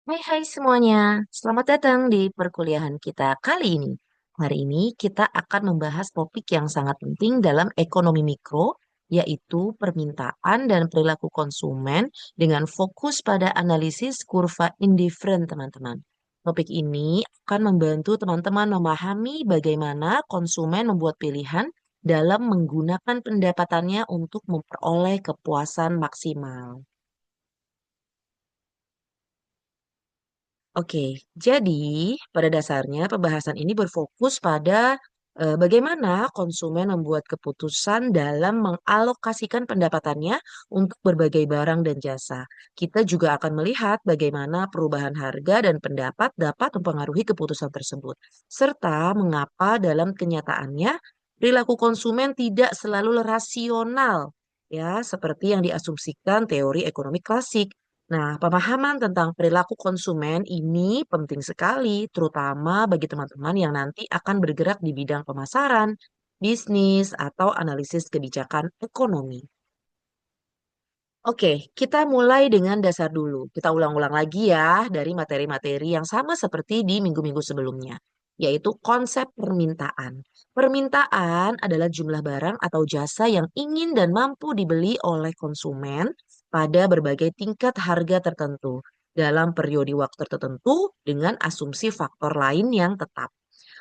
Hai semuanya, selamat datang di perkuliahan kita kali ini. Hari ini kita akan membahas topik yang sangat penting dalam ekonomi mikro, yaitu permintaan dan perilaku konsumen dengan fokus pada analisis kurva indifferent, teman-teman. Topik ini akan membantu teman-teman memahami bagaimana konsumen membuat pilihan dalam menggunakan pendapatannya untuk memperoleh kepuasan maksimal. Oke, jadi pada dasarnya pembahasan ini berfokus pada bagaimana konsumen membuat keputusan dalam mengalokasikan pendapatannya untuk berbagai barang dan jasa. Kita juga akan melihat bagaimana perubahan harga dan pendapat dapat mempengaruhi keputusan tersebut, serta mengapa dalam kenyataannya perilaku konsumen tidak selalu rasional, ya, seperti yang diasumsikan teori ekonomi klasik. Nah, pemahaman tentang perilaku konsumen ini penting sekali, terutama bagi teman-teman yang nanti akan bergerak di bidang pemasaran, bisnis, atau analisis kebijakan ekonomi. Oke, kita mulai dengan dasar dulu. Kita ulang-ulang lagi ya dari materi-materi yang sama seperti di minggu-minggu sebelumnya, yaitu konsep permintaan. Permintaan adalah jumlah barang atau jasa yang ingin dan mampu dibeli oleh konsumen pada berbagai tingkat harga tertentu dalam periode waktu tertentu dengan asumsi faktor lain yang tetap.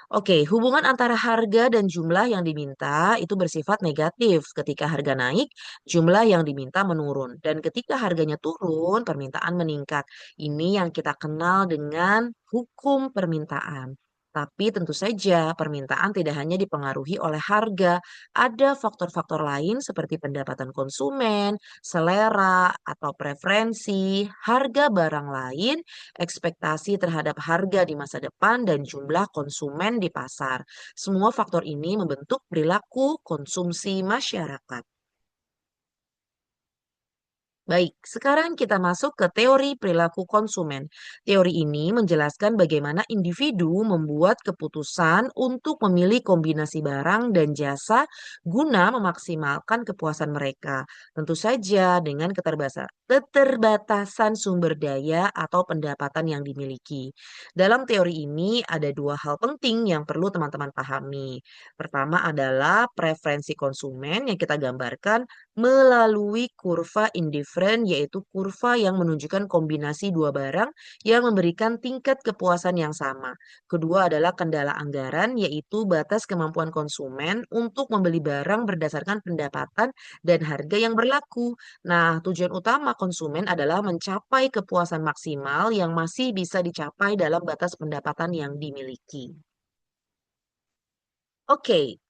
Oke, hubungan antara harga dan jumlah yang diminta itu bersifat negatif. Ketika harga naik, jumlah yang diminta menurun. Dan ketika harganya turun, permintaan meningkat. Ini yang kita kenal dengan hukum permintaan. Tapi tentu saja permintaan tidak hanya dipengaruhi oleh harga. Ada faktor-faktor lain seperti pendapatan konsumen, selera, atau preferensi, harga barang lain, ekspektasi terhadap harga di masa depan, dan jumlah konsumen di pasar. Semua faktor ini membentuk perilaku konsumsi masyarakat. Baik, sekarang kita masuk ke teori perilaku konsumen. Teori ini menjelaskan bagaimana individu membuat keputusan untuk memilih kombinasi barang dan jasa guna memaksimalkan kepuasan mereka. Tentu saja dengan keterbatasan sumber daya atau pendapatan yang dimiliki. Dalam teori ini ada dua hal penting yang perlu teman-teman pahami. Pertama adalah preferensi konsumen yang kita gambarkan melalui kurva indifferent, yaitu kurva yang menunjukkan kombinasi dua barang yang memberikan tingkat kepuasan yang sama. Kedua adalah kendala anggaran, yaitu batas kemampuan konsumen untuk membeli barang berdasarkan pendapatan dan harga yang berlaku. Nah, tujuan utama konsumen adalah mencapai kepuasan maksimal yang masih bisa dicapai dalam batas pendapatan yang dimiliki. Oke,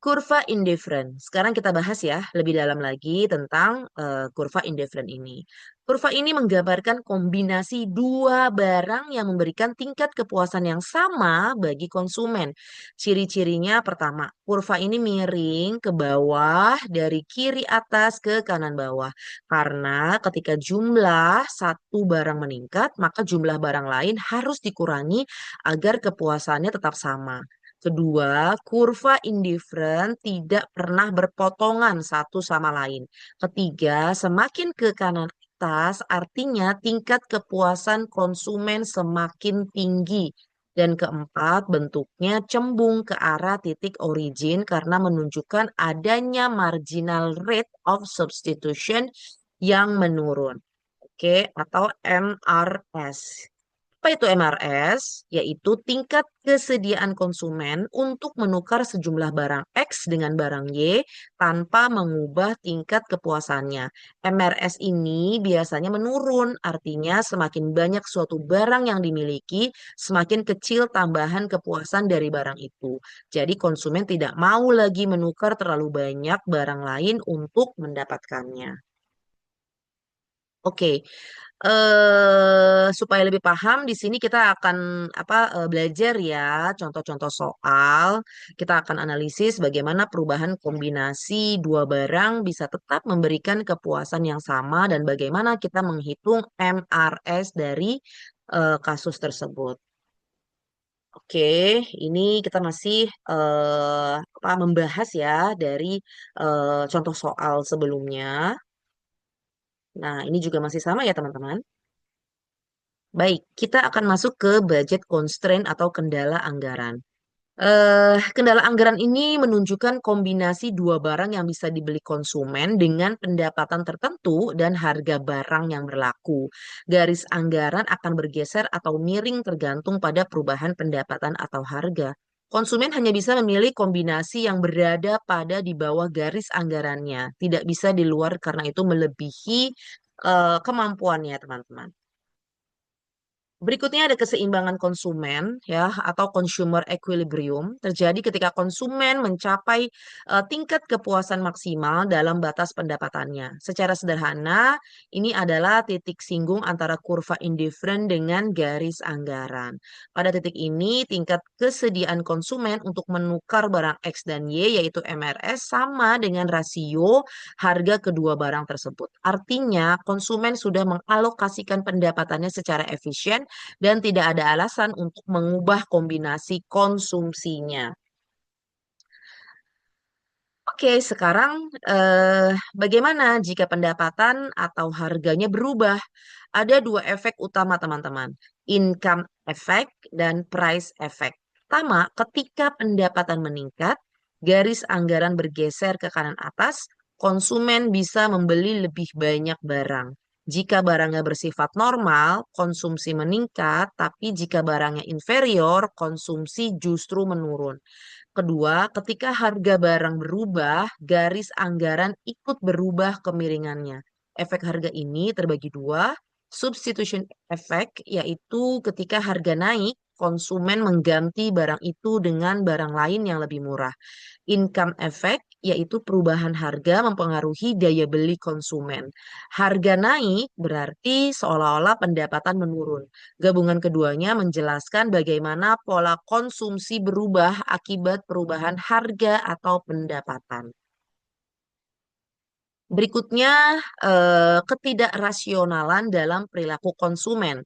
kurva indifferent. Sekarang kita bahas ya lebih dalam lagi tentang kurva indifferent ini. Kurva ini menggambarkan kombinasi dua barang yang memberikan tingkat kepuasan yang sama bagi konsumen. Ciri-cirinya pertama, kurva ini miring ke bawah dari kiri atas ke kanan bawah. Karena ketika jumlah satu barang meningkat, maka jumlah barang lain harus dikurangi agar kepuasannya tetap sama. Kedua, kurva indifferent tidak pernah berpotongan satu sama lain. Ketiga, semakin ke kanan atas artinya tingkat kepuasan konsumen semakin tinggi. Dan keempat, bentuknya cembung ke arah titik origin karena menunjukkan adanya marginal rate of substitution yang menurun. Oke, atau MRS. Apa itu MRS? Yaitu tingkat kesediaan konsumen untuk menukar sejumlah barang X dengan barang Y tanpa mengubah tingkat kepuasannya. MRS ini biasanya menurun, artinya semakin banyak suatu barang yang dimiliki, semakin kecil tambahan kepuasan dari barang itu. Jadi konsumen tidak mau lagi menukar terlalu banyak barang lain untuk mendapatkannya. Oke, supaya lebih paham di sini kita akan belajar ya contoh-contoh soal. Kita akan analisis bagaimana perubahan kombinasi dua barang bisa tetap memberikan kepuasan yang sama dan bagaimana kita menghitung MRS dari kasus tersebut. Oke, ini kita masih membahas ya dari contoh soal sebelumnya. Nah, ini juga masih sama ya teman-teman. Baik, kita akan masuk ke budget constraint atau kendala anggaran. Kendala anggaran ini menunjukkan kombinasi dua barang yang bisa dibeli konsumen dengan pendapatan tertentu dan harga barang yang berlaku. Garis anggaran akan bergeser atau miring tergantung pada perubahan pendapatan atau harga. Konsumen hanya bisa memilih kombinasi yang berada pada di bawah garis anggarannya, tidak bisa di luar karena itu melebihi kemampuannya, teman-teman. Berikutnya ada keseimbangan konsumen ya atau consumer equilibrium terjadi ketika konsumen mencapai tingkat kepuasan maksimal dalam batas pendapatannya. Secara sederhana, ini adalah titik singgung antara kurva indifferent dengan garis anggaran. Pada titik ini, tingkat kesediaan konsumen untuk menukar barang X dan Y yaitu MRS sama dengan rasio harga kedua barang tersebut. Artinya, konsumen sudah mengalokasikan pendapatannya secara efisien dan tidak ada alasan untuk mengubah kombinasi konsumsinya. Oke, sekarang bagaimana jika pendapatan atau harganya berubah? Ada dua efek utama, teman-teman. Income effect dan price effect. Pertama, ketika pendapatan meningkat, garis anggaran bergeser ke kanan atas, konsumen bisa membeli lebih banyak barang. Jika barangnya bersifat normal, konsumsi meningkat, tapi jika barangnya inferior, konsumsi justru menurun. Kedua, ketika harga barang berubah, garis anggaran ikut berubah kemiringannya. Efek harga ini terbagi dua, substitution effect, yaitu ketika harga naik, konsumen mengganti barang itu dengan barang lain yang lebih murah. Income effect, yaitu perubahan harga mempengaruhi daya beli konsumen. Harga naik berarti seolah-olah pendapatan menurun. Gabungan keduanya menjelaskan bagaimana pola konsumsi berubah akibat perubahan harga atau pendapatan. Berikutnya, ketidakrasionalan dalam perilaku konsumen.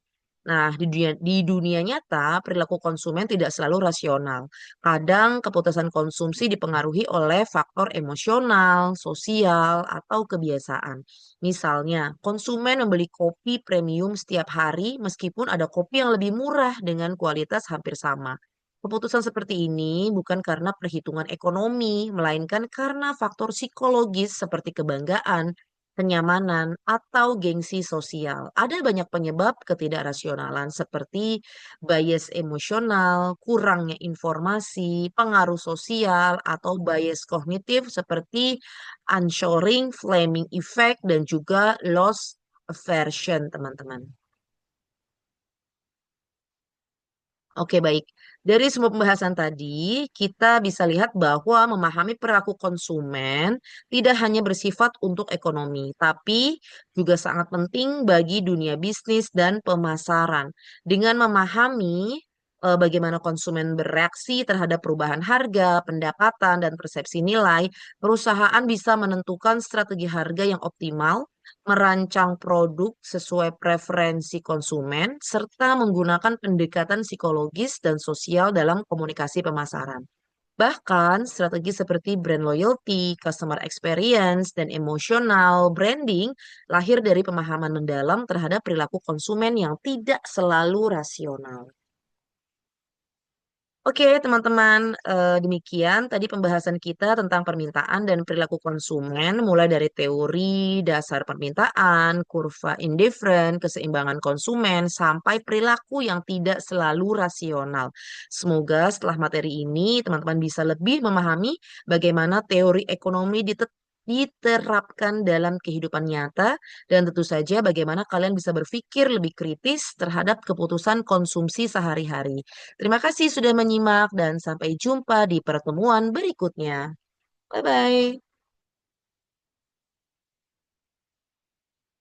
Nah, di dunia nyata, perilaku konsumen tidak selalu rasional. Kadang keputusan konsumsi dipengaruhi oleh faktor emosional, sosial, atau kebiasaan. Misalnya, konsumen membeli kopi premium setiap hari meskipun ada kopi yang lebih murah dengan kualitas hampir sama. Keputusan seperti ini bukan karena perhitungan ekonomi, melainkan karena faktor psikologis seperti kebanggaan, kenyamanan, atau gengsi sosial. Ada banyak penyebab ketidakrasionalan seperti bias emosional, kurangnya informasi, pengaruh sosial, atau bias kognitif seperti unshoring, flaming effect, dan juga loss aversion, teman-teman. Oke, baik. Dari semua pembahasan tadi, kita bisa lihat bahwa memahami perilaku konsumen tidak hanya bersifat untuk ekonomi, tapi juga sangat penting bagi dunia bisnis dan pemasaran. Dengan memahami bagaimana konsumen bereaksi terhadap perubahan harga, pendapatan, dan persepsi nilai, perusahaan bisa menentukan strategi harga yang optimal, merancang produk sesuai preferensi konsumen, serta menggunakan pendekatan psikologis dan sosial dalam komunikasi pemasaran. Bahkan, strategi seperti brand loyalty, customer experience, dan emotional branding lahir dari pemahaman mendalam terhadap perilaku konsumen yang tidak selalu rasional. Oke, teman-teman, demikian tadi pembahasan kita tentang permintaan dan perilaku konsumen, mulai dari teori, dasar permintaan, kurva indifferent, keseimbangan konsumen, sampai perilaku yang tidak selalu rasional. Semoga setelah materi ini, teman-teman bisa lebih memahami bagaimana teori ekonomi diterapkan dalam kehidupan nyata, dan tentu saja bagaimana kalian bisa berpikir lebih kritis terhadap keputusan konsumsi sehari-hari. Terima kasih sudah menyimak dan sampai jumpa di pertemuan berikutnya. Bye-bye.